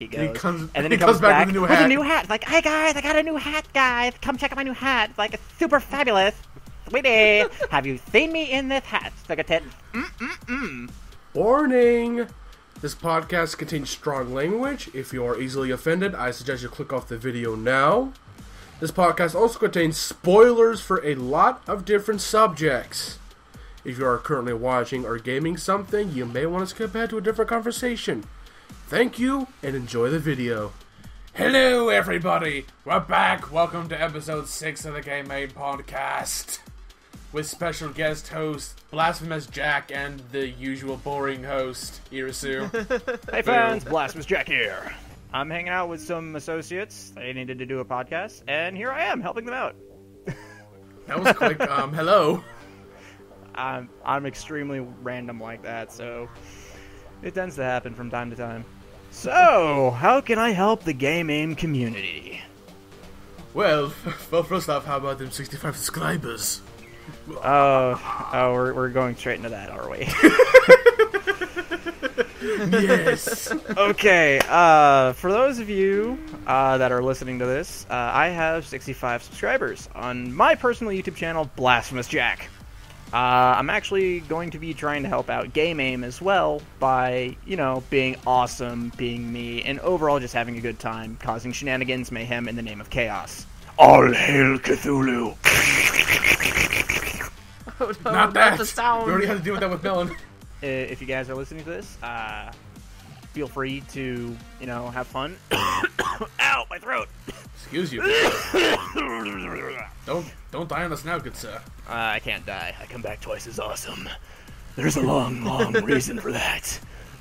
He goes, and then he comes back with a new hat. Like, hey guys, I got a new hat, guys. Come check out my new hat. It's like, it's super fabulous. Sweetie, have you seen me in this hat? It's like a tit. Warning! This podcast contains strong language. If you are easily offended, I suggest you click off the video now. This podcast also contains spoilers for a lot of different subjects. If you are currently watching or gaming something, you may want to skip ahead to a different conversation. Thank you, and enjoy the video. Hello, everybody! We're back! Welcome to episode 6 of the Game Aim Podcast. With special guest host, Blasphemous Jack, and the usual boring host, Irasu. Hey fans, Blasphemous Jack here. I'm hanging out with some associates. They needed to do a podcast, and here I am, helping them out. That was quick. Hello. I'm extremely random like that, so it tends to happen from time to time. So, how can I help the Game Aim community? Well, first off, how about them 65 subscribers? We're going straight into that, are we? Yes. Okay, for those of you that are listening to this, I have 65 subscribers on my personal YouTube channel, Blasphemous Jack. I'm actually going to be trying to help out Game Aim as well by, being awesome, being me, and overall just having a good time, causing shenanigans, mayhem in the name of chaos. All hail Cthulhu! Oh, no, not that! The sound. We already had to deal with that with Melon. If you guys are listening to this, feel free to, have fun. Ow, my throat! Excuse you. Don't die on us now, good sir. I can't die. I come back twice as awesome. There's a long, long reason for that.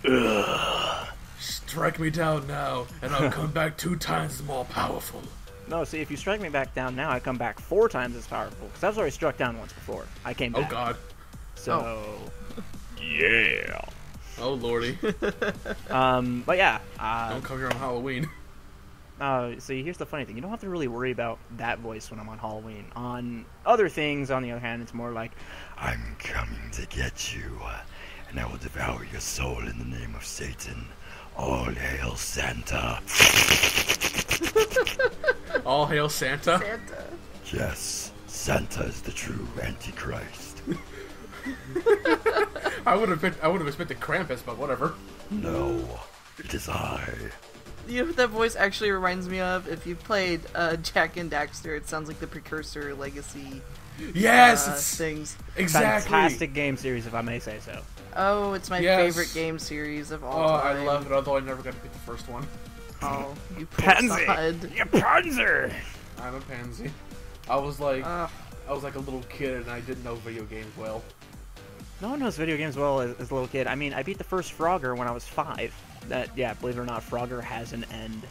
Ugh. Strike me down now, and I'll come back 2 times more powerful. No, see, if you strike me back down now, I come back 4 times as powerful. Because I was already struck down once before. I came back. Oh, God. So, yeah. Oh, lordy. But yeah. Don't come here on Halloween. See, here's the funny thing. You don't have to really worry about that voice when I'm on Halloween. On other things, on the other hand, it's more like, I'm coming to get you, and I will devour your soul in the name of Satan. All hail Santa. All hail Santa? Santa. Yes, Santa is the true Antichrist. I would have expected Krampus, but whatever. No, it is I. You know what that voice actually reminds me of? If you played Jack and Daxter, it sounds like the precursor legacy. Yes, things. Exactly. Fantastic game series, if I may say so. Oh, it's my favorite game series of all time. I love it, although I never got to pick the first one. Oh, you pansy! sod. You pansy! I'm a pansy. I was like a little kid and I didn't know video games well. No one knows video games well as a little kid. I mean, I beat the first Frogger when I was 5. That, yeah, believe it or not, Frogger has an end.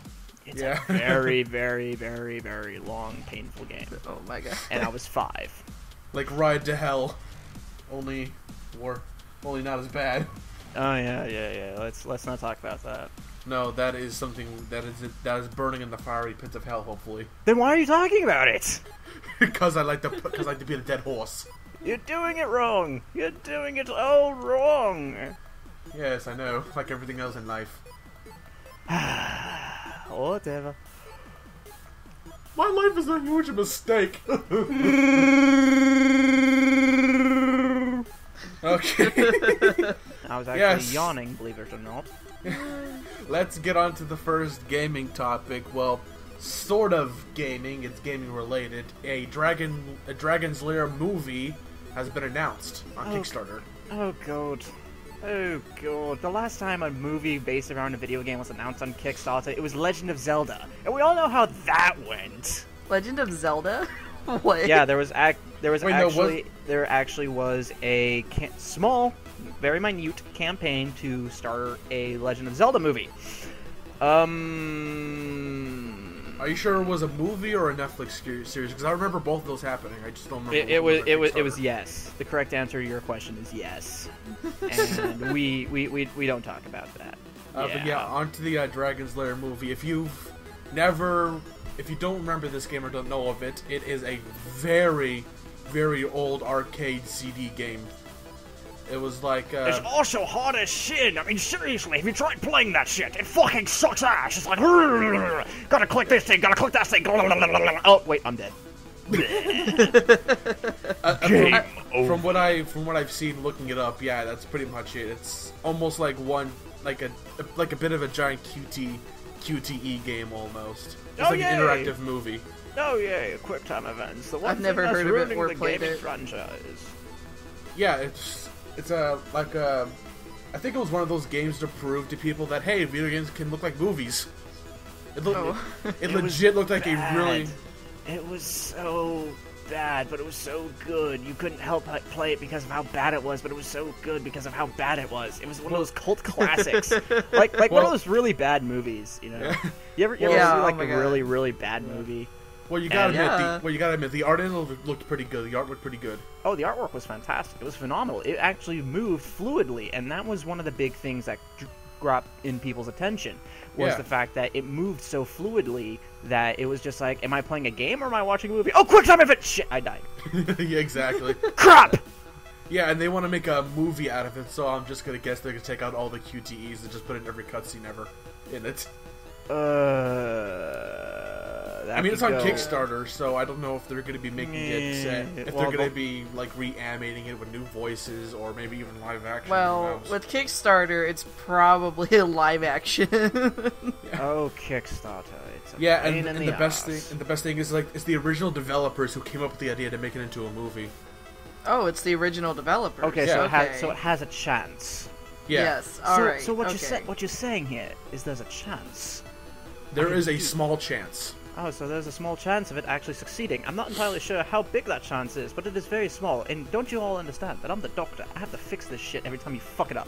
It's a very, very, very, very long, painful game. Oh my god. And I was 5. Like Ride to Hell, only not as bad. Oh yeah. Let's not talk about that. No, that is something that is burning in the fiery pits of hell. Hopefully. Then why are you talking about it? Because I like to be a dead horse. You're doing it wrong. You're doing it all wrong. Yes, I know. Like everything else in life. Whatever. My life is a huge mistake. Okay. I was actually yawning, believe it or not. Let's get on to the first gaming topic. Well, sort of gaming. It's gaming related. A Dragons Lair movie has been announced on Kickstarter. Oh god. Oh god. The last time a movie based around a video game was announced on Kickstarter, it was Legend of Zelda. And we all know how that went. Legend of Zelda? What? Yeah, there actually was a small, very minute campaign to start a Legend of Zelda movie. Are you sure it was a movie or a Netflix series? Because I remember both of those happening. I just don't remember. It was yes. The correct answer to your question is yes. And we don't talk about that. But yeah, on to the Dragons Lair movie. If you don't remember this game or don't know of it, it is a very, very old arcade CD game. It was like It's also hard as shit. I mean, seriously, if you tried playing that shit, it fucking sucks ass. It's like, gotta click this thing, gotta click that thing. Oh, wait, I'm dead. from what I've seen looking it up, yeah, that's pretty much it. It's almost like a bit of a giant QTE game almost. It's like an interactive movie. Oh yay, quick time events. The one I've never heard of it or played it. Franchise. Yeah, it's I think it was one of those games to prove to people that hey, video games can look like movies. It legit looked like bad. a really. It was so bad, but it was so good. You couldn't help but play it because of how bad it was, but it was so good because of how bad it was. It was one of those cult classics, like one of those really bad movies. You know, Yeah. you ever see like a really really bad movie? Well, you gotta admit, the art in it looked pretty good. The art looked pretty good. Oh, the artwork was fantastic. It was phenomenal. It actually moved fluidly, and that was one of the big things that grabbed in people's attention. Was the fact that it moved so fluidly that it was just like, am I playing a game or am I watching a movie? Oh, quick time event! Shit, I died. Yeah, exactly. Crap! Yeah, and they want to make a movie out of it, so I'm just gonna guess they're gonna take out all the QTEs and just put in every cutscene ever in it. I mean, it's on Kickstarter, so I don't know if they're going to be making it, if they're going to be like reanimating it with new voices or maybe even live action. Well, with Kickstarter, it's probably a live action. Oh, Kickstarter! It's a and pain in the best thing is like it's the original developers who came up with the idea to make it into a movie. Oh, it's the original developer. Okay, yeah. So it has a chance. Yeah. Yes. All right. So what you're saying here is there's a chance. There is a small chance. Oh, so there's a small chance of it actually succeeding. I'm not entirely sure how big that chance is, but it is very small. And don't you all understand that I'm the doctor? I have to fix this shit every time you fuck it up.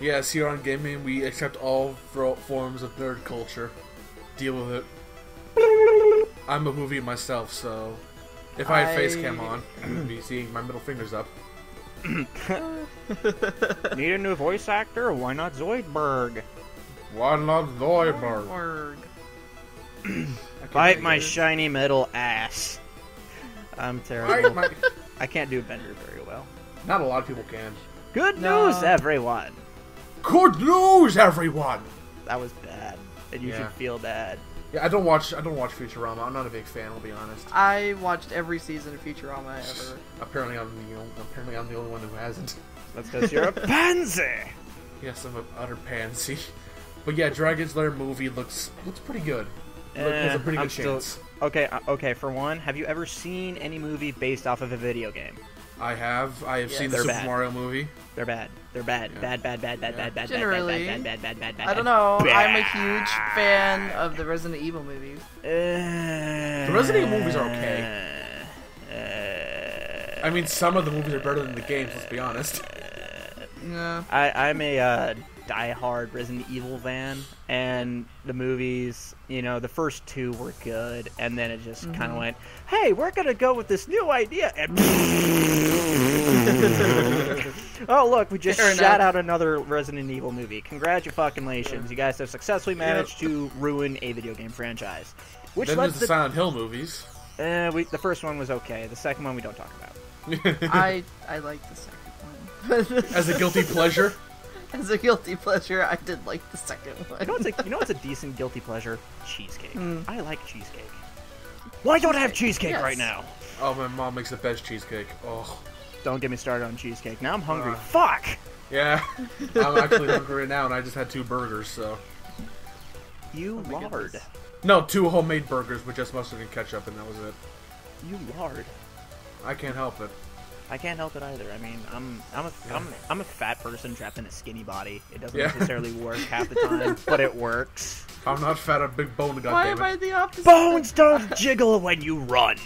Yes, here on Game Aim, we accept all forms of nerd culture. Deal with it. I'm a movie myself, so if I had face cam on, you would be seeing my middle fingers up. Need a new voice actor? Why not Zoidberg? Why not Zoidberg? Bite my shiny metal ass. I'm terrible. I can't do Bender very well. Not a lot of people can. Good news, everyone! Good news, everyone! That was bad, and you should feel bad. Yeah, I don't watch Futurama. I'm not a big fan, I'll be honest. I watched every season of Futurama ever. Apparently, I'm the only one who hasn't. That's because you're a pansy. Yes, I'm an utter pansy. But yeah, Dragons Lair movie looks pretty good. There's a pretty good chance. Okay. For one, have you ever seen any movie based off of a video game? I have seen the Super Mario movie. They're bad. They're bad. Yeah. Bad. Generally, bad. I don't know. I'm a huge fan of the Resident Evil movies. The Resident Evil movies are okay. I mean, some of the movies are better than the games. Let's be honest. No. I'm a die-hard Resident Evil fan, and the movies, the first two were good, and then it just kind of went, hey, we're gonna go with this new idea, and oh look, we just shot out another Resident Evil movie. Congratulations, you guys have successfully managed to ruin a video game franchise. Which then there's the Silent Hill movies. The first one was okay. The second one we don't talk about. I like the second one. As a guilty pleasure? As a guilty pleasure, I did like the second one. You know what's a decent guilty pleasure? Cheesecake. I like cheesecake. Why don't I have cheesecake right now? Oh, my mom makes the best cheesecake. Oh. Don't get me started on cheesecake. Now I'm hungry. Fuck! Yeah. I'm actually hungry right now, and I just had 2 burgers, so... You lard. No, 2 homemade burgers with just mustard and ketchup, and that was it. You lard. I can't help it. I can't help it either. I mean, I'm a fat person trapped in a skinny body. It doesn't necessarily work half the time, but it works. I'm not fat, I'm big bone, goddammit. Why am I the opposite? Bones don't jiggle when you run.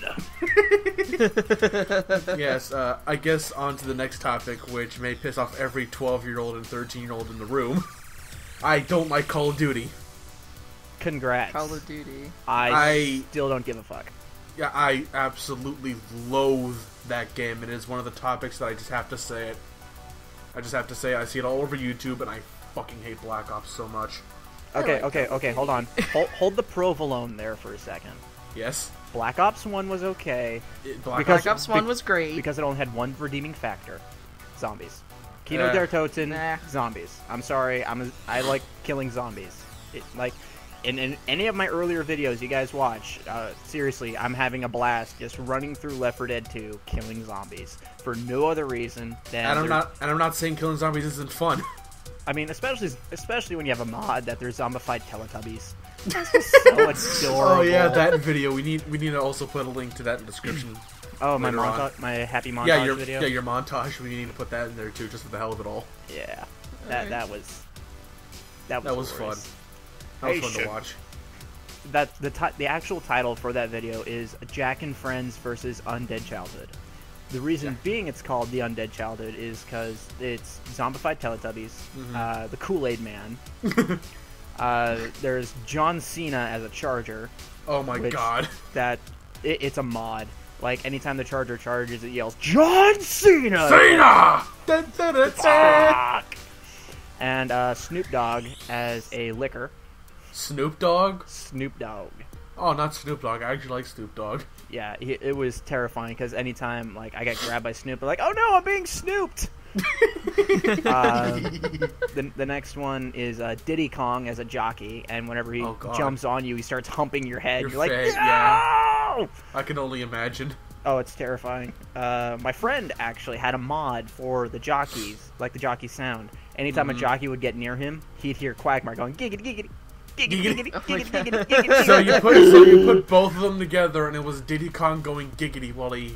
Yes, I guess on to the next topic, which may piss off every 12-year-old and 13-year-old in the room. I don't like Call of Duty. Congrats. Call of Duty. I still don't give a fuck. Yeah, I absolutely loathe that game. It is one of the topics that I just have to say it. I just have to say it. I see it all over YouTube, and I fucking hate Black Ops so much. Okay, hold on. Hold the provolone there for a second. Yes. Black Ops 1 was okay. Black Ops 1 was great. Because it only had one redeeming factor. Zombies. Kino der Toten, zombies. I'm sorry, I like killing zombies. In any of my earlier videos you guys watch, seriously, I'm having a blast just running through Left 4 Dead 2, killing zombies. For no other reason than... I'm not saying killing zombies isn't fun. I mean, especially when you have a mod that there's zombified Teletubbies. That's just so adorable. Oh yeah, that video. We need to also put a link to that in the description. Oh, my happy montage video? Yeah, your montage. We need to put that in there too, just for the hell of it all. Yeah. That was fun. That was fun to watch. The actual title for that video is Jack and Friends versus Undead Childhood. The reason being it's called The Undead Childhood is because it's zombified Teletubbies, the Kool-Aid Man. There's John Cena as a charger. Oh my god. It's a mod. Like, anytime the charger charges, it yells, John Cena! Cena! Fuck! And Snoop Dogg as a liquor. Snoop Dogg? Snoop Dogg. Oh, not Snoop Dogg. I actually like Snoop Dogg. Yeah, it was terrifying, because anytime like I got grabbed by Snoop, I'm like, oh no, I'm being snooped! The next one is Diddy Kong as a jockey, and whenever he jumps on you, he starts humping your head. You're like, no! Yeah. I can only imagine. Oh, it's terrifying. My friend actually had a mod for the jockeys, like the jockey sound. Anytime a jockey would get near him, he'd hear Quagmire going, giggity, giggity. Giggity, giggity, giggity, giggity. So you put both of them together, and it was Diddy Kong going giggity while he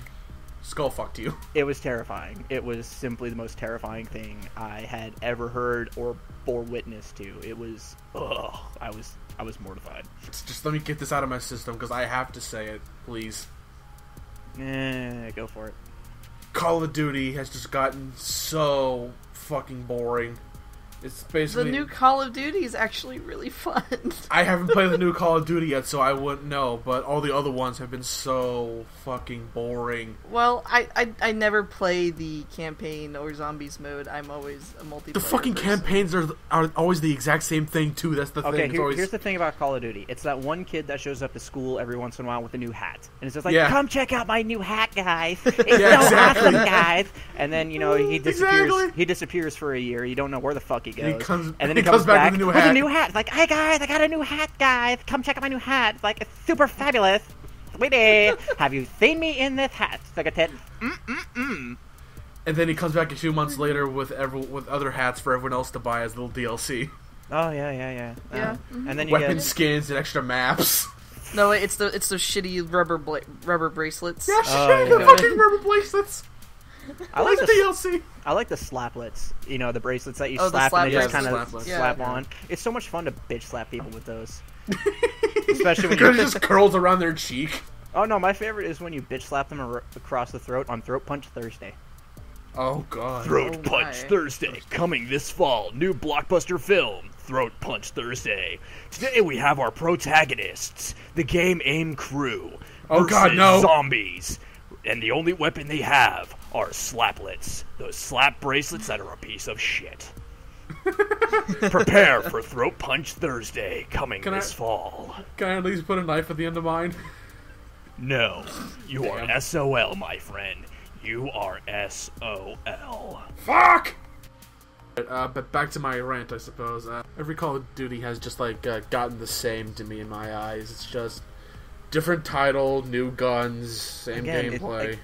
skull fucked you. It was terrifying. It was simply the most terrifying thing I had ever heard or bore witness to. It was, I was mortified. Just let me get this out of my system, because I have to say it, please. Go for it. Call of Duty has just gotten so fucking boring. It's basically... The new Call of Duty is actually really fun. I haven't played the new Call of Duty yet, so I wouldn't know, but all the other ones have been so fucking boring. Well, I never play the campaign or zombies mode. I'm always a multiplayer The fucking person. campaigns are always the exact same thing, too. That's the thing. Here's the thing about Call of Duty. It's that one kid that shows up to school every once in a while with a new hat. And it's just like, come check out my new hat, guys. It's awesome, guys. And then, he disappears. He disappears for a year. You don't know where the fuck he goes. And then he comes back with a new hat. It's like, hey guys, I got a new hat, guys. Come check out my new hat. It's like, it's super fabulous. Sweetie, have you seen me in this hat? It's like a tit. And then he comes back a few months later with other hats for everyone else to buy as little DLC. Oh yeah. And then you weapon skins and extra maps. No, it's those shitty rubber bracelets. Yeah, the fucking rubber bracelets. I like the DLC. I like the slaplets. The bracelets that you slap and they just kind of slap on. It's so much fun to bitch slap people with those. Especially when it just curls around their cheek. Oh no, my favorite is when you bitch slap them across the throat on Throat Punch Thursday. Oh god. Throat Punch Thursday, coming this fall. New blockbuster film, Throat Punch Thursday. Today we have our protagonists, the Game Aim crew. Oh god, no. Zombies. And the only weapon they have are slaplets. Those slap bracelets that are a piece of shit. Prepare for Throat Punch Thursday, coming this fall. Can I at least put a knife at the end of mine? No. You are SOL, my friend. You are SOL. Fuck! But back to my rant, I suppose. Every Call of Duty has just, gotten the same to me in my eyes. It's just... different title, new guns, same gameplay.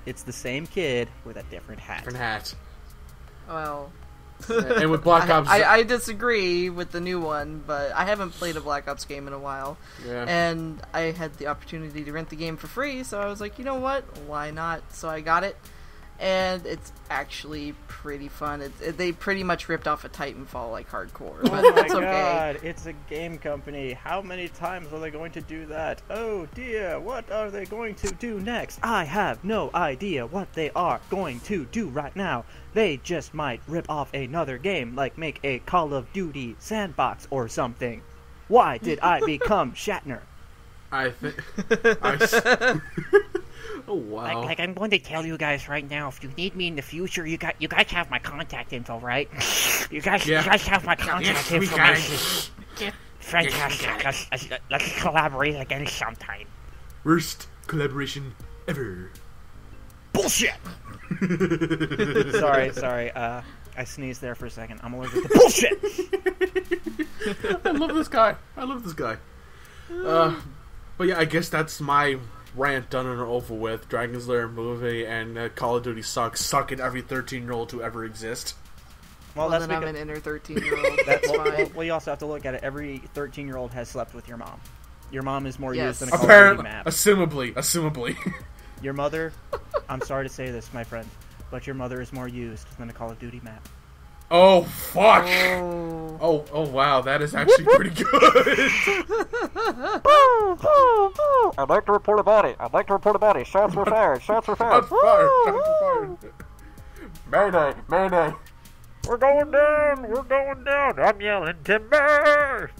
It's the same kid with a different hat. Well, and with Black Ops, I disagree with the new one, but I haven't played a Black Ops game in a while, and I had the opportunity to rent the game for free, so I was like, you know what, why not? So I got it, and it's actually pretty fun. They pretty much ripped off a Titanfall hardcore, but oh my it's okay. God, it's a game company. How many times are they going to do that? Oh dear, what are they going to do next? I have no idea what they are going to do right now. They just might rip off another game, like make a Call of Duty sandbox or something. Why did I become Shatner? I think... Oh, wow. I'm going to tell you guys right now, if you need me in the future, you guys have my contact info, right? You guys have my contact information. Fantastic. Let's collaborate again sometime. Worst collaboration ever. Bullshit! sorry. I sneezed there for a second. I'm allergic to bullshit! I love this guy. But yeah, I guess that's my rant done and over with. Dragons Lair movie and Call of Duty sucks. Suck at every 13-year-old to ever exist. Well, that's then I'm an inner 13-year-old. That's fine. Well, you also have to look at it. Every 13-year-old has slept with your mom. Your mom is more used than a Call of Duty map. Assumably. Your mother, I'm sorry to say this, my friend, but your mother is more used than a Call of Duty map. Oh, fuck! Oh, wow, that is actually pretty good! I'd like to report a body. Shots were fired. Shots were fired. Mayday. We're going down. I'm yelling timber.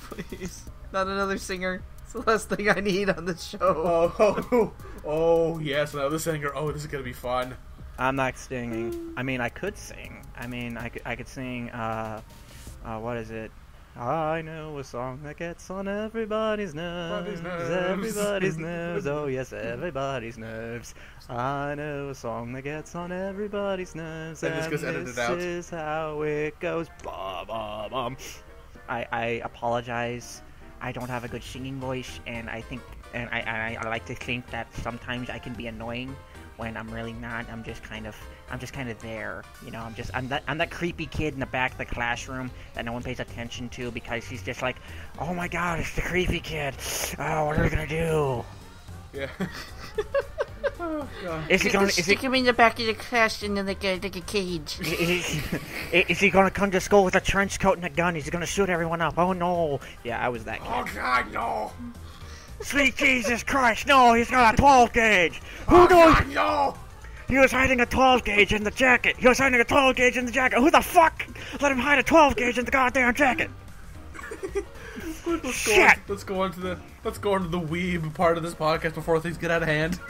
Please. Not another singer. It's the last thing I need on this show. Oh, yes, another singer. Oh, this is gonna be fun. I'm not singing. I mean, I could sing. I could sing, what is it? I know a song that gets on everybody's nerves. Everybody's nerves. Oh, yes, everybody's nerves. I know a song that gets on everybody's nerves. And this is how it goes. Blah, blah, blah. I apologize. I don't have a good singing voice, and I like to think that sometimes I can be annoying when I'm really not. I'm just kind of there, you know. I'm that creepy kid in the back of the classroom that no one pays attention to because he's just like, oh my god, it's the creepy kid. Oh, what are we gonna do? Yeah. Oh god. Stick him in the back of the class in like a cage. Is he gonna come to school with a trench coat and a gun? He's gonna shoot everyone up. Oh no. Yeah, I was that kid. Oh god, no. Sweet Jesus Christ, no, he's got a 12 gauge. Oh god, no. He was hiding a 12 gauge in the jacket. Who the fuck let him hide a 12 gauge in the goddamn jacket? Let's go on to the weeb part of this podcast before things get out of hand.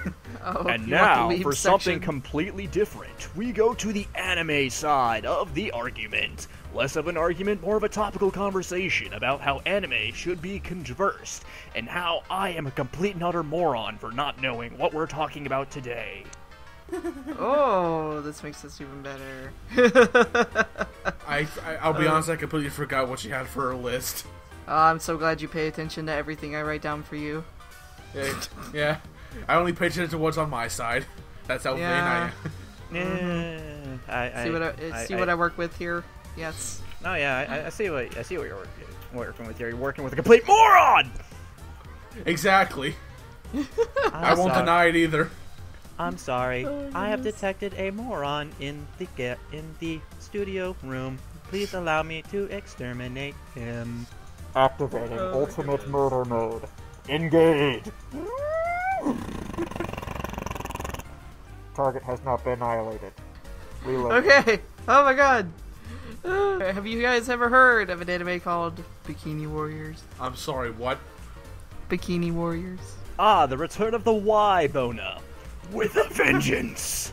And now, for something completely different, we go to the anime side of the argument. Less of an argument, more of a topical conversation about how anime should be conversed, and how I am a complete and utter moron for not knowing what we're talking about today. Oh, this makes this even better. I'll be honest, I completely forgot what she had for her list. I'm so glad you pay attention to everything I write down for you. Yeah. I only pay attention to what's on my side. That's how vain I am. See what I work with here. Yes. Oh yeah, I see what you're working with here. You're working with a complete moron. Exactly. I won't deny it either. I'm sorry. I have detected a moron in the studio room. Please allow me to exterminate him. Activating ultimate murder mode. Engage. Target has not been annihilated. Reload. Okay. Oh my god. Have you guys ever heard of an anime called Bikini Warriors? I'm sorry, what? Bikini Warriors. Ah, the return of the Y-Bona. With a vengeance!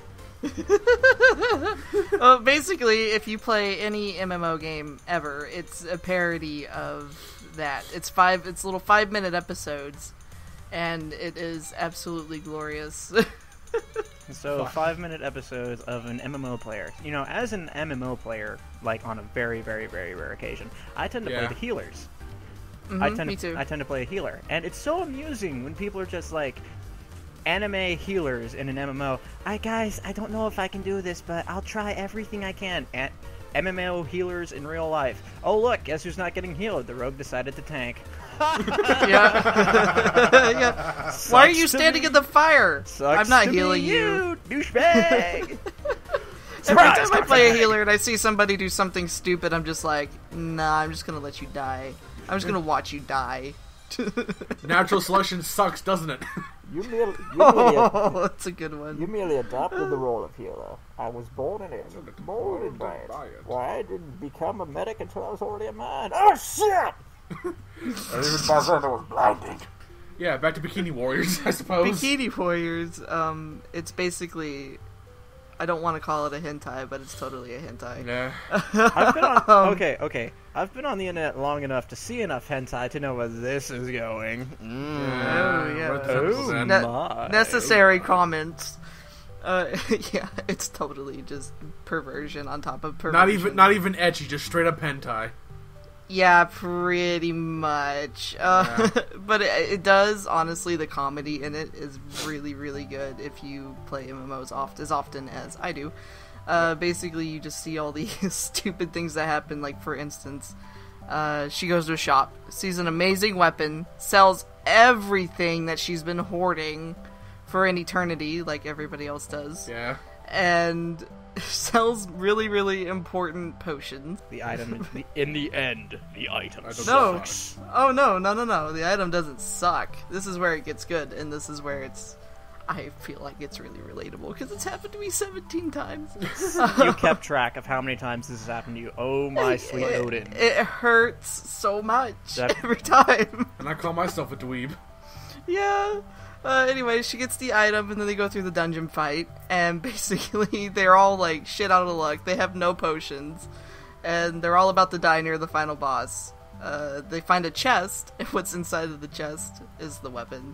Well, basically, if you play any MMO game ever, it's a parody of that. It's little 5-minute episodes, and it is absolutely glorious. So, 5-minute episodes of an MMO player. You know, as an MMO player, like on a very, very, very rare occasion, I tend to play the healers. Me too. I tend to play a healer. And it's so amusing when people are just like, anime healers in an MMO. Guys, I don't know if I can do this, but I'll try everything I can. MMO healers in real life. Oh look, guess who's not getting healed? The rogue decided to tank. Yeah. Why are you standing in the fire? I'm not healing you. Douchebag. Every time I play a healer and I see somebody do something stupid, I'm just like, nah, I'm just gonna let you die. I'm just gonna watch you die. Natural selection sucks, doesn't it? That's a good one. You merely adopted the role of healer. I was born in it. Molded by it. Why I didn't become a medic until I was already a man? Oh shit! Even by then it was blinding. Yeah, back to Bikini Warriors, I suppose. Bikini Warriors, it's basically, I don't want to call it a hentai, but it's totally a hentai. Yeah. I've been on, okay. I've been on the internet long enough to see enough hentai to know where this is going. Oh, My. Necessary comments. Yeah, it's totally just perversion on top of perversion. Not even ecchi, just straight up hentai. Yeah, pretty much. But it does, honestly, the comedy in it is really, really good if you play MMOs as often as I do. Basically, you just see all these stupid things that happen, like, for instance, she goes to a shop, sees an amazing weapon, sells everything that she's been hoarding for an eternity, like everybody else does. Yeah. And sells really, really important potions. The item, in the end, the item No. sucks. Oh, no. The item doesn't suck. This is where it gets good, and this is where I feel like it's really relatable, because it's happened to me 17 times. You kept track of how many times this has happened to you. Oh, my sweet Odin. It hurts so much every time. And I call myself a dweeb. Yeah. Anyway, she gets the item, and then they go through the dungeon fight, and basically they're all, like, shit out of luck. They have no potions, and they're all about to die near the final boss. They find a chest, and what's inside of the chest is the weapon.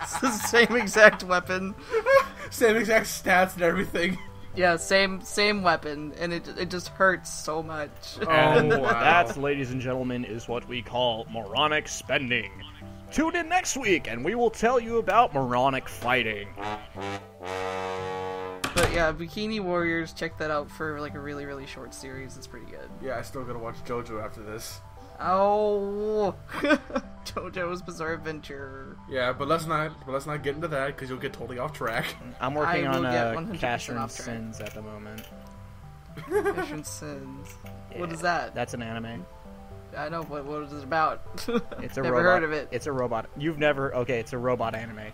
It's the same exact weapon. Same exact stats and everything. Yeah, same weapon, and it just hurts so much. And wow. that, ladies and gentlemen, is what we call moronic spending. Tune in next week, and we will tell you about moronic fighting. But yeah, Bikini Warriors, check that out for like a really, really short series. It's pretty good. Yeah, I still gotta watch JoJo after this. Oh, JoJo's Bizarre Adventure. Yeah, but let's not get into that because you'll get totally off track. I'm working I will get on 100% Cash and off track. Sins at the moment. Mission Sins. What is that? That's an anime. I know. What is it about? It's a Never robot. heard of it. It's a robot. You've never... Okay, it's a robot anime.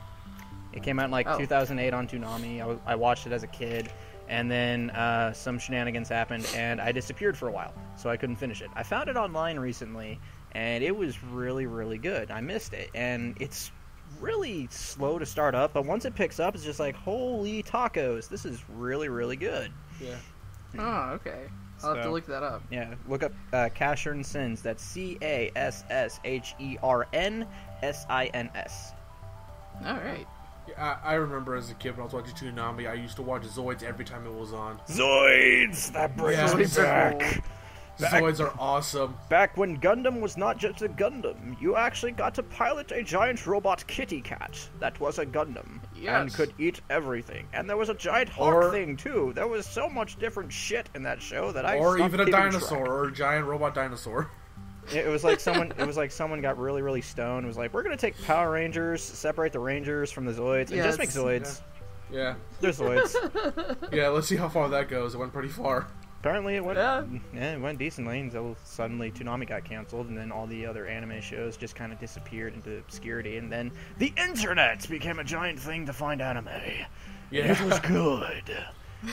It came out in, like, Oh. 2008 on Toonami. I watched it as a kid. And then some shenanigans happened, and I disappeared for a while, so I couldn't finish it. I found it online recently, and it was really, really good. I missed it, and it's really slow to start up, but once it picks up, it's just like, holy tacos, this is really, really good. Yeah. Oh, okay. I'll have to So- look that up. Yeah, look up Cashern Sins. That's CASSHERNSINS. All right. I remember as a kid when I was watching Toonami, I used to watch Zoids every time it was on. Zoids! That brings Yeah, me Zoids are back. Zoids are awesome. Back when Gundam was not just a Gundam, you actually got to pilot a giant robot kitty cat that was a Gundam and Yes. could eat everything. And there was a giant hawk Or- thing too. There was so much different shit in that show that I Or stopped even a keeping dinosaur, track. or a giant robot dinosaur. It was like someone. It was like someone got really, really stoned. It was like, we're gonna take Power Rangers, separate the Rangers from the Zoids, and Yeah, just make it's- Zoids. Yeah. They're Zoids. Yeah, let's see how far that goes. It went pretty far. Apparently, it went. Yeah. Yeah, it went decently until suddenly Toonami got canceled, and then all the other anime shows just kind of disappeared into obscurity, and then the internet became a giant thing to find anime. Yeah. It was good.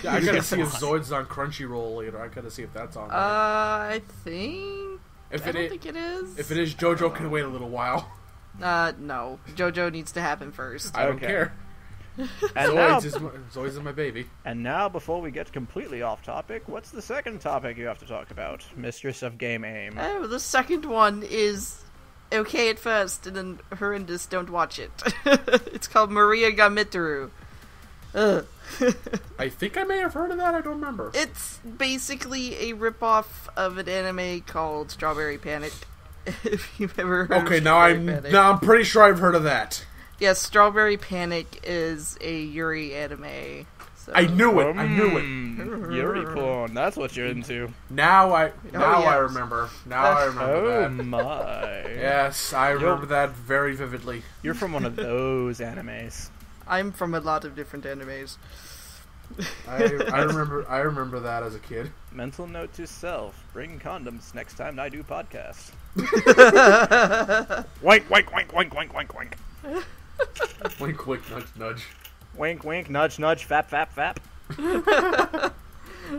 Yeah, I gotta see if Zoids is on Crunchyroll later. I gotta see if that's on there. I think. If I it don't is, think it is. if it is, JoJo can wait a little while. No. JoJo needs to happen first. I don't Okay. care. And now, Zoids is my baby. and now, before we get completely off topic, what's the second topic you have to talk about, Mistress of Game Aim? Oh, the second one is okay at first, and then horrendous. Don't watch it. It's called Maria Ga Miteru. Ugh. I think I may have heard of that. I don't remember. It's basically a ripoff of an anime called Strawberry Panic. If you've ever heard Okay, of now Strawberry Panic. I'm pretty sure I've heard of that. Yes, Strawberry Panic is a Yuri anime. So. I knew it. I knew it. Yuri porn, that's what you're into. Now I yes. remember. Now I remember Oh that. my. Yes, I remember that very vividly. You're from one of those animes. I'm from a lot of different animes. I remember that as a kid. Mental note to self: bring condoms next time I do podcast. Wink, wink, wink, wink, wink, wink, wink. Wink, wink, nudge, nudge. Wink, wink, nudge, nudge, fap, fap, fap.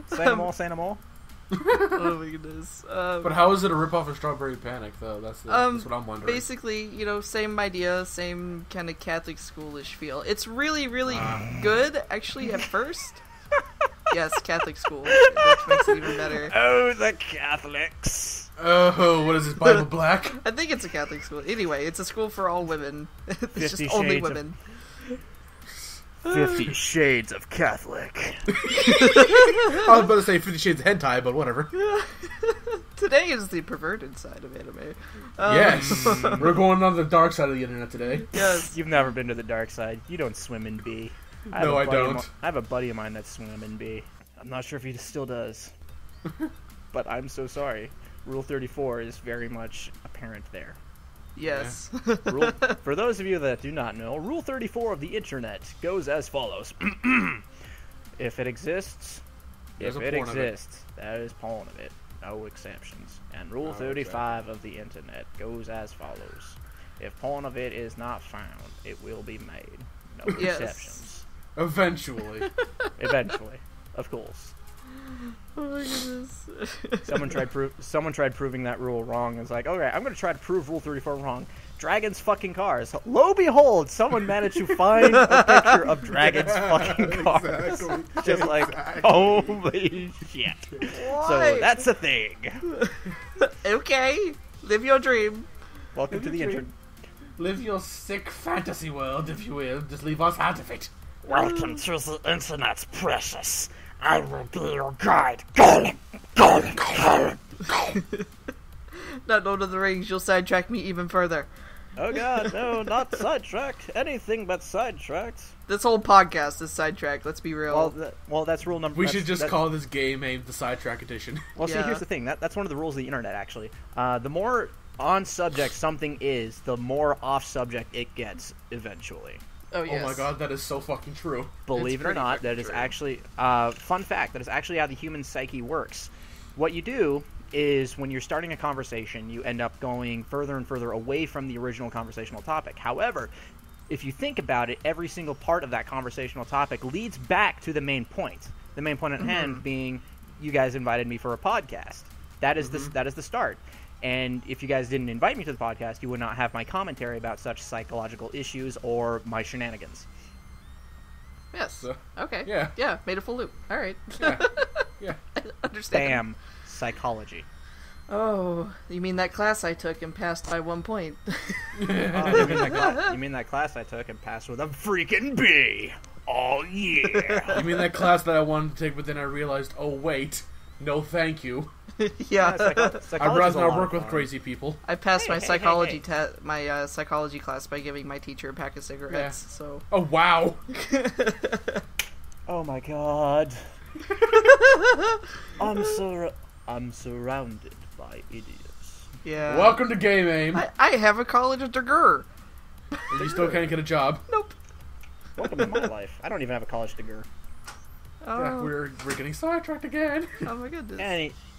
Say no more, say no more. Oh my goodness. But how is it a ripoff of Strawberry Panic, though? That's what I'm wondering. Basically, same idea, same kind of Catholic schoolish feel. It's really, really good, actually, at first. Yes, Catholic school, which makes it even better. Oh, the Catholics. Oh, what is this, Bible Black? I think it's a Catholic school. Anyway, it's a school for all women. It's 50 just only Shades of- women. 50 Shades of Catholic. I was about to say 50 Shades of Hentai, but whatever. Today is the perverted side of anime. Yes, we're going on the dark side of the internet today. Yes. You've never been to the dark side. You don't swim in B. No, I don't. I have a buddy of mine that swam in B. I'm not sure if he still does. But I'm so sorry. Rule 34 is very much apparent there. Yes. For those of you that do not know, Rule 34 of the internet goes as follows. If it exists, There's if a it porn of it. exists, that is porn of it. No exceptions. And Rule 35 of the internet goes as follows. If porn of it is not found, it will be made. No Yes. exceptions. Eventually. Eventually. Of course. Oh my goodness. Someone tried proving that rule wrong. It's like, okay, I'm going to try to prove Rule 34 wrong. Dragons fucking cars. Lo behold, someone managed to find a picture of dragons fucking cars. Exactly. Just like, holy shit. Why? So that's a thing. Okay. Live your dream. Welcome to the internet. Live your sick fantasy world, if you will. Just leave us out of it. Welcome to the internet, precious. I will be your guide. Go! Not Lord of the Rings, you'll sidetrack me even further. Oh god, no, not sidetracked. Anything but sidetracked. This whole podcast is sidetracked, let's be real. Well, that's rule number... We that's- should just that- call this Game Aim the Sidetrack Edition. Well, see, Yeah. here's the thing. That's one of the rules of the internet, actually. The more on subject something is, the more off subject it gets eventually. Oh, yes. Oh my god, that is so fucking true. Believe it or pretty not, fucking that is true. actually fun fact. That is actually how the human psyche works. What you do is when you're starting a conversation, you end up going further and further away from the original conversational topic. However, if you think about it, every single part of that conversational topic leads back to the main point. The main point at hand being, you guys invited me for a podcast. That is that is the start. And if you guys didn't invite me to the podcast, you would not have my commentary about such psychological issues or my shenanigans. Yes. So, Okay. yeah. Yeah, made a full loop. Alright. Yeah. Yeah. Understand. Bam. Psychology. Oh, you mean that class I took and passed by 1 point? You mean that class I took and passed with a freaking B? Oh, yeah. You mean that class that I wanted to take, but then I realized, oh wait, no thank you. Yeah. I'd rather not work with crazy people. I passed my hey, psychology hey. my psychology class by giving my teacher a pack of cigarettes. Yeah. So Oh wow. Oh my god. I'm surrounded by idiots. yeah. Welcome to Game Aim. I have a college degree. You still can't get a job. Nope. Welcome to my life. I don't even have a college degree. Oh, Yeah, we're getting sidetracked again. oh my goodness.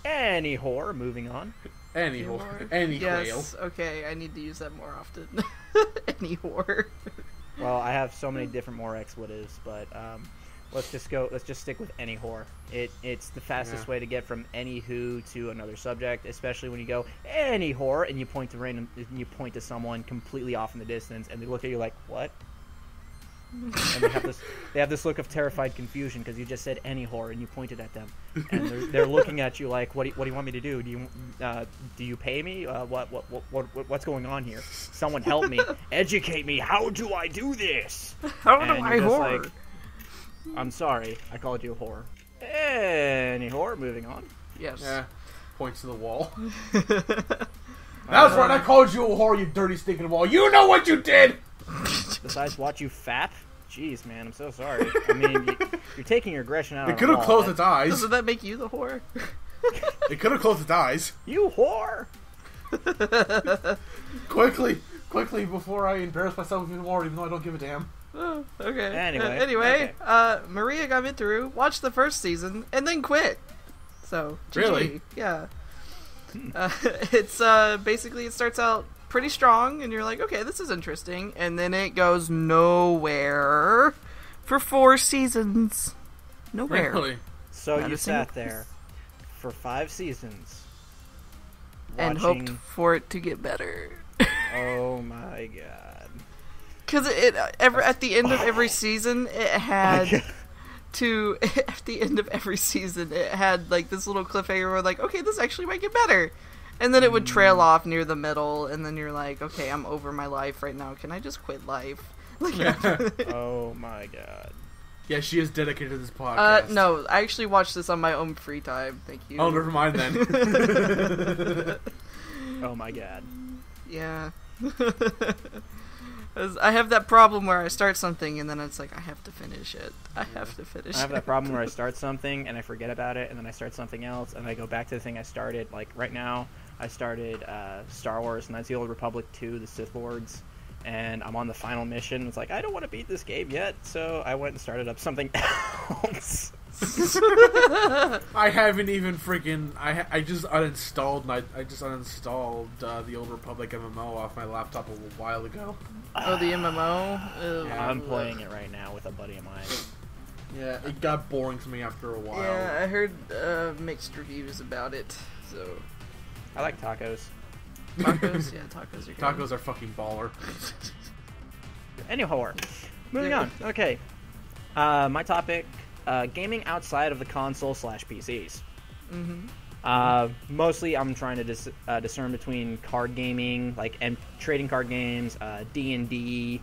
Any whore, moving on. Any Any whore. more? Any Yes. whale. Okay, I need to use that more often. Any whore. Well, I have so many different more expletives, but let's just stick with any whore. It's the fastest Yeah. way to get from any who to another subject, especially when you go any whore and you point to someone completely off in the distance and they look at you like, what? And they have this look of terrified confusion because you just said any whore and you pointed at them, and they're looking at you like, what do you want me to do? Do you pay me? What's going on here? Someone help me, educate me. How do I do this? How And do I you're just whore? like, I'm sorry, I called you a whore. Any whore, moving on. Yes. Yeah. Points to the wall. That's right, I called you a whore, you dirty stinking wall. You know what you did! Besides watch you fap? Jeez, man, I'm so sorry. I mean, you're taking your aggression out on It could have the closed wall. its eyes. Doesn't that make you the whore? It could have closed its eyes. You whore! Quickly, before I embarrass myself even more, even though I don't give a damn. Oh, okay. Anyway, Maria Ga Miteru watched the first season and then quit. So, GG. Really? Yeah. It's basically it starts out pretty strong, and you're like, okay, this is interesting, and then it goes nowhere for 4 seasons. Nowhere. Really? So Not you a single sat there for 5 seasons And watching... hoped for it to get better. Oh my god. Because at the end of every season, it had to at the end of every season, it had like this little cliffhanger where like, okay, this actually might get better. And then it would trail off near the middle, and then you're like, okay, I'm over my life right now. Can I just quit life? Oh my god. Yeah, she is dedicated to this podcast. No, I actually watched this on my own free time. Thank you. Oh, never mind then. Oh my god. Yeah. I have that problem where I start something and then it's like, I have to finish it. I have that problem where I start something and I forget about it, and then I start something else and I go back to the thing I started. Like right now, I started Star Wars Knights of the Old Republic 2, the Sith Lords, and I'm on the final mission. It's like, I don't want to beat this game yet, so I went and started up something else. I haven't even freaking. I just uninstalled the Old Republic MMO off my laptop a little while ago. Oh, the MMO? Yeah, I'm playing it right now with a buddy of mine. Yeah, it got boring to me after a while. Yeah, I heard mixed reviews about it, so... I like tacos. Tacos? Yeah, tacos are good. Tacos are fucking baller. Anyhow, moving on. Okay. My topic, gaming outside of the console/PCs. Mostly I'm trying to discern between card gaming, and trading card games, D&D,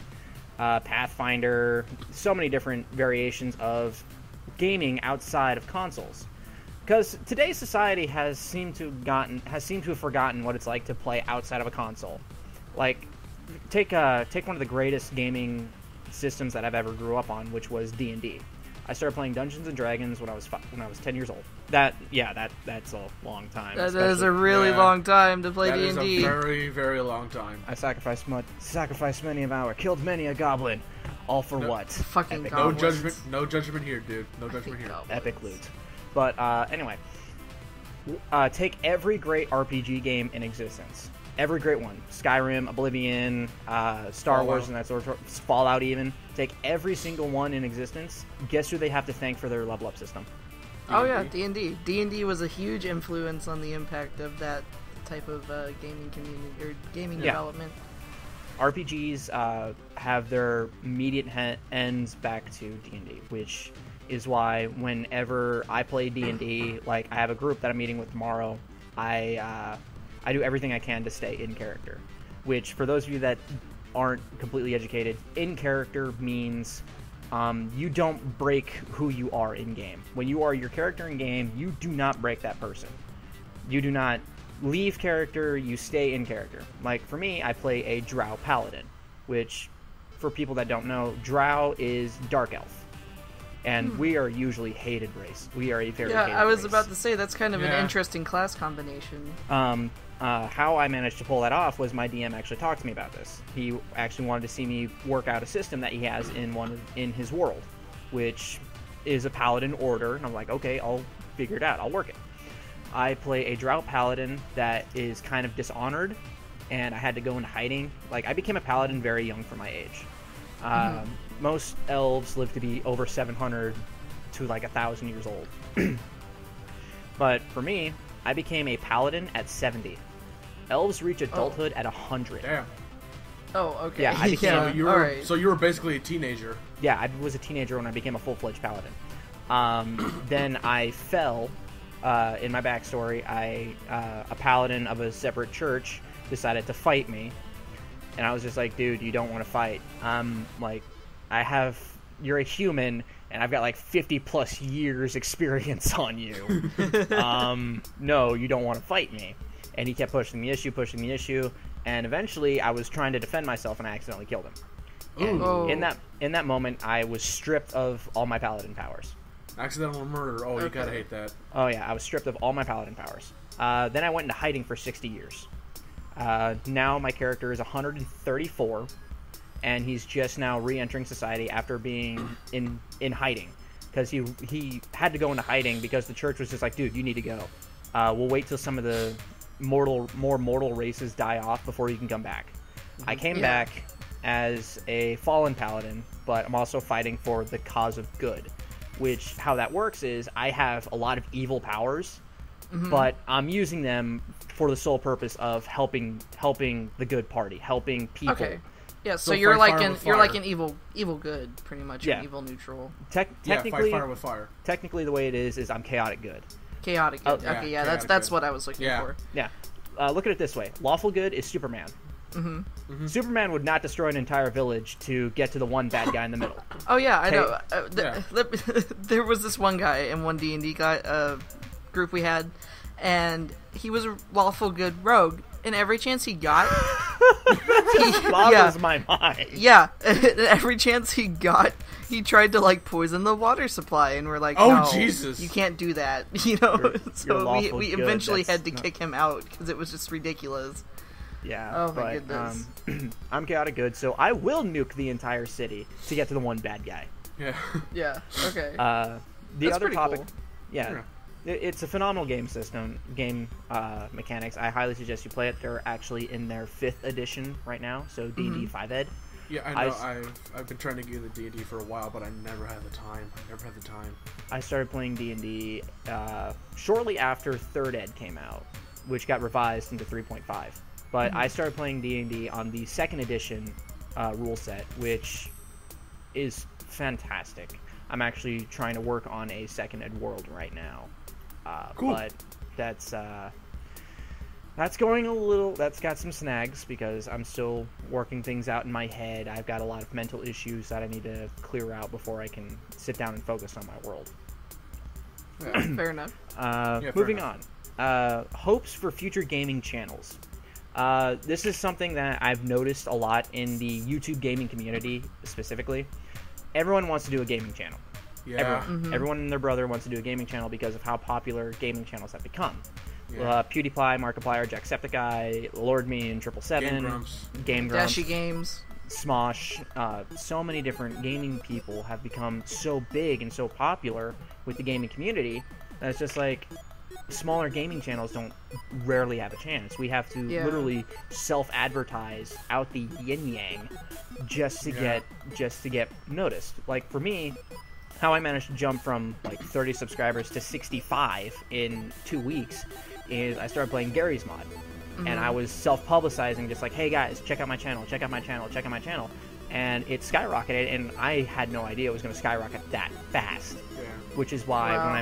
Pathfinder, so many different variations of gaming outside of consoles. Because today's society has seemed to have forgotten what it's like to play outside of a console. Like, take one of the greatest gaming systems that I've ever grew up on, which was D&D. I started playing Dungeons and Dragons when I was 10 years old. That's a long time. That is a really long time to play D&D. That is a very, very long time. I sacrificed many an hour, killed many a goblin, all for what? Fucking Epic. goblins. No judgment here, dude. No judgment here. Goblins. Epic loot. But anyway, take every great RPG game in existence. Every great one. Skyrim, Oblivion, Star Wars, and that sort of Fallout even. Take every single one in existence. Guess who they have to thank for their level up system? Oh yeah, D&D. D&D was a huge influence on the impact of that type of gaming community or gaming development. RPGs have their immediate ends back to D&D, which is why whenever I play D&D, like I have a group that I'm meeting with tomorrow, I do everything I can to stay in character. Which, for those of you that aren't completely educated, in character means you don't break who you are in game. When you are your character in game, you do not break that person. You do not leave character, you stay in character. Like for me, I play a Drow Paladin, which, for people that don't know, Drow is Dark Elf. And we are usually hated race. We are a very hated I was race. about to say, that's kind of an interesting class combination. How I managed to pull that off was my DM actually talked to me about this. He actually wanted to see me work out a system that he has in his world, which is a paladin order. And I'm like, okay, I'll figure it out. I'll work it. I play a Drow Paladin that is kind of dishonored, and I had to go into hiding. Like, I became a paladin very young for my age. Most elves live to be over 700 to like 1,000 years old. But for me, I became a paladin at 70. Elves reach adulthood at 100. Damn. Oh, okay. Yeah, I became. So you were basically a teenager. Yeah, I was a teenager when I became a full-fledged paladin. Then I fell. In my backstory, a paladin of a separate church decided to fight me. And I was just like, dude, you don't want to fight. You're a human, and I've got like 50 plus years experience on you. No, you don't want to fight me. And he kept pushing the issue, and eventually I was trying to defend myself, and I accidentally killed him. And in that moment, I was stripped of all my paladin powers. Accidental murder. Oh, you gotta hate that. Oh yeah, I was stripped of all my paladin powers. Then I went into hiding for 60 years. Now my character is 134, and he's just now re-entering society after being in hiding, because he had to go into hiding because the church was just like, dude, you need to go. We'll wait till some of the more mortal races die off before you can come back. I came back as a fallen paladin, but I'm also fighting for the cause of good. Which, how that works is, I have a lot of evil powers, but I'm using them for the sole purpose of helping the good party, helping people. Okay. Yeah, so Don't you're fight like fire an with you're fire. like an evil good, pretty much. Yeah. An evil neutral. Technically, fight fire with fire. Technically, the way it is I'm chaotic good. Chaotic good. Oh, Okay, yeah, chaotic that's good. what I was looking Yeah. for. Yeah. Look at it this way: lawful good is Superman. Mm-hmm. Superman would not destroy an entire village to get to the one bad guy in the middle. Oh yeah, I Hey, know. There was this one guy in one D&D group we had, and he was a lawful good rogue. And every chance he got, Boggles my mind. yeah, every chance he got, he tried to like poison the water supply, and we're like, Oh, no, Jesus. you can't do that, you know. You're So lawful we good, eventually that's had to not- kick him out because it was just ridiculous. Yeah. Oh my but, goodness. I'm chaotic good, so I will nuke the entire city to get to the one bad guy. Yeah. Yeah. Okay. The That's other pretty topic, cool. yeah, it's a phenomenal game system, mechanics. I highly suggest you play it. They're actually in their 5th edition right now, so D&D 5 Ed. Yeah, I know. I've been trying to get into D&D for a while, but I never had the time. I started playing D&D shortly after 3rd Ed came out, which got revised into 3.5. But I started playing D&D on the 2nd edition rule set, which is fantastic. I'm actually trying to work on a 2nd Ed world right now. Cool. But that's going a little. That's got some snags because I'm still working things out in my head. I've got a lot of mental issues that I need to clear out before I can sit down and focus on my world. Fair enough. Moving on. Hopes for future gaming channels. This is something that I've noticed a lot in the YouTube gaming community specifically. Everyone wants to do a gaming channel. Yeah. Everyone and their brother wants to do a gaming channel because of how popular gaming channels have become. Yeah. PewDiePie, Markiplier, Jacksepticeye, Lord Me, and 777, Game Grumps, Dashy Games. Smosh, so many different gaming people have become so big and so popular with the gaming community that it's just like smaller gaming channels don't rarely have a chance. We have to literally self-advertise out the yin yang just to get noticed. Like for me, how I managed to jump from like 30 subscribers to 65 in 2 weeks is I started playing Gary's Mod. And I was self-publicizing, just like, hey guys, check out my channel, check out my channel, check out my channel. And it skyrocketed, and I had no idea it was going to skyrocket that fast. Yeah. Which is why when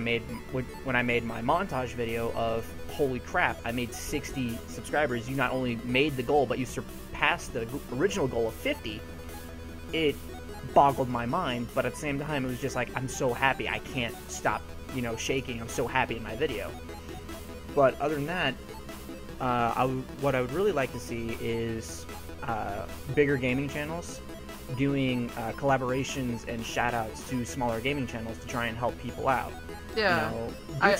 I made my montage video of, holy crap, I made 60 subscribers, you not only made the goal, but you surpassed the original goal of 50. It boggled my mind, but at the same time, it was just like, I'm so happy, I can't stop, shaking. I'm so happy in my video. But other than that, what I would really like to see is bigger gaming channels doing collaborations and shout-outs to smaller gaming channels to try and help people out. Yeah. YouTube I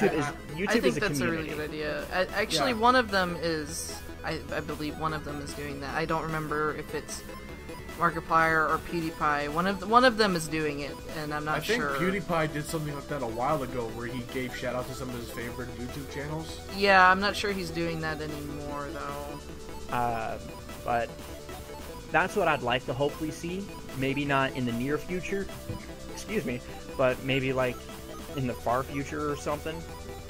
think is a that's community. a really good idea. Actually, one of them is, I believe one of them is doing that. I don't remember if it's Markiplier or PewDiePie. One of them is doing it, and I'm not sure. I think PewDiePie did something like that a while ago, where he gave shout out to some of his favorite YouTube channels. Yeah, I'm not sure he's doing that anymore though. But that's what I'd like to hopefully see. Maybe not in the near future, but maybe like in the far future or something.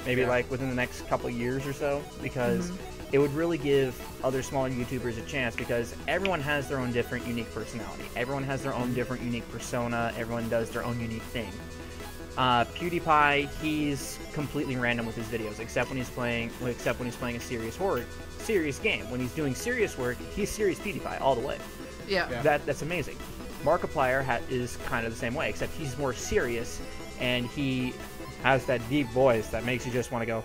Maybe like within the next couple of years or so, because it would really give other smaller YouTubers a chance, because everyone has their own different unique personality. Everyone has their own different unique persona. Everyone does their own unique thing. PewDiePie, he's completely random with his videos, except when he's playing a serious game. When he's doing serious work, he's serious PewDiePie all the way. Yeah. That's amazing. Markiplier is kind of the same way, except he's more serious, and he has that deep voice that makes you just want to go,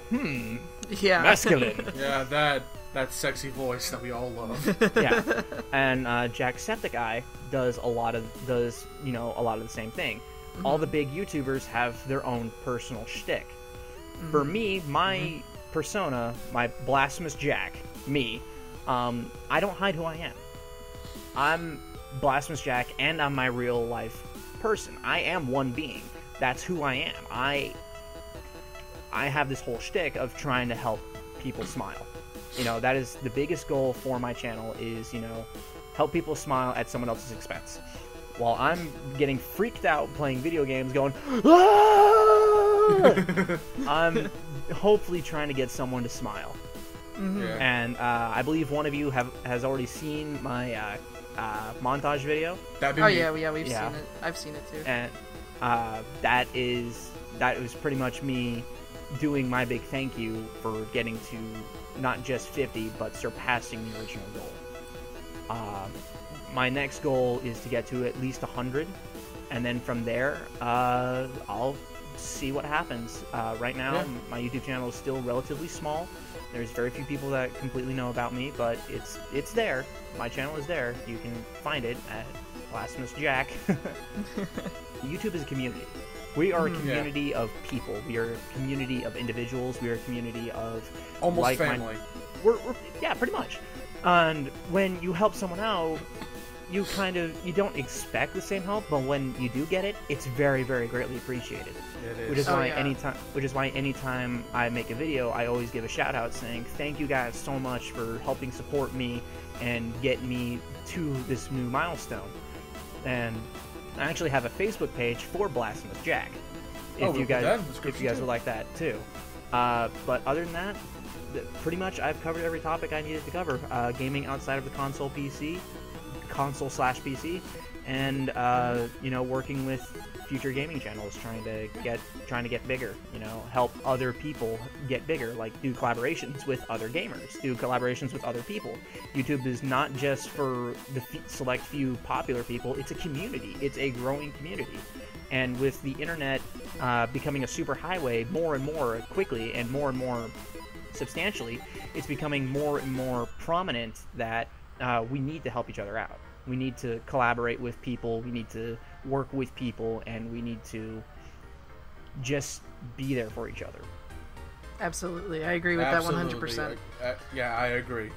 Yeah. masculine. Yeah, that sexy voice that we all love. Yeah. And Jacksepticeye does a lot of the same thing. All the big YouTubers have their own personal shtick. For me, my persona, my Blasphemous Jack, I don't hide who I am. I'm Blasphemous Jack, and I'm my real life person. I am one being. That's who I am. I have this whole shtick of trying to help people smile. That is the biggest goal for my channel, is, help people smile at someone else's expense. While I'm getting freaked out playing video games going, ah! I'm hopefully trying to get someone to smile. Yeah. And I believe one of you has already seen my montage video. That'd be Oh me. yeah, we've seen it. I've seen it too. And that was pretty much me doing my big thank you for getting to not just 50, but surpassing the original goal. My next goal is to get to at least 100, and then from there, I'll see what happens. Right now, my YouTube channel is still relatively small. There's very few people that completely know about me, but it's there. My channel is there. You can find it at Blasphemous Jack. YouTube is a community. We are a community of people. We are a community of individuals. We are a community of almost family. We're yeah, pretty much. And when you help someone out, you don't expect the same help, but when you do get it, it's very, very greatly appreciated. It is. Which is why anytime I make a video, I always give a shout out saying thank you guys so much for helping support me and get me to this new milestone. And I actually have a Facebook page for Blasphemous Jack. If you guys would like that too. But other than that, pretty much I've covered every topic I needed to cover. Gaming outside of the console/PC, and working with future gaming channels, trying to get bigger. Help other people get bigger, like do collaborations with other gamers, do collaborations with other people. YouTube is not just for the select few popular people. It's a community. It's a growing community. And with the internet becoming a superhighway more and more quickly and more substantially, it's becoming more and more prominent that we need to help each other out. We need to collaborate with people, we need to work with people, and we need to just be there for each other. Absolutely. I agree with that 100%. Yeah, I agree.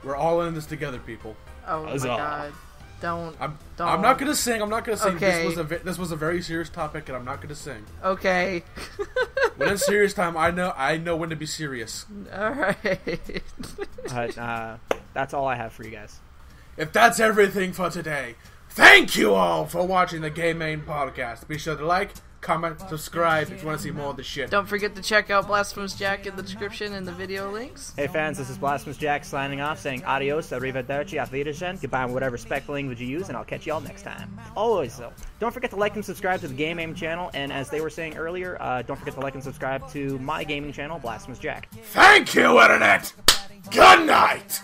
We're all in this together, people. Oh my god. Don't. I'm not gonna sing. Okay. This was a very serious topic, and I'm not gonna sing. Okay. When it's serious time, I know when to be serious. Alright. That's all I have for you guys. If that's everything for today, thank you all for watching the Game Aim podcast. Be sure to like, comment, subscribe if you want to see more of the shit. Don't forget to check out Blasphemous Jack in the description and the video links. Hey fans, this is Blasphemous Jack signing off, saying adios, arrivederci, auf Wiedersehen, goodbye in whatever spec language you use, and I'll catch you all next time. Always though, don't forget to like and subscribe to the Game Aim channel, and as they were saying earlier, don't forget to like and subscribe to my gaming channel, Blasphemous Jack. Thank you, Internet! Good night!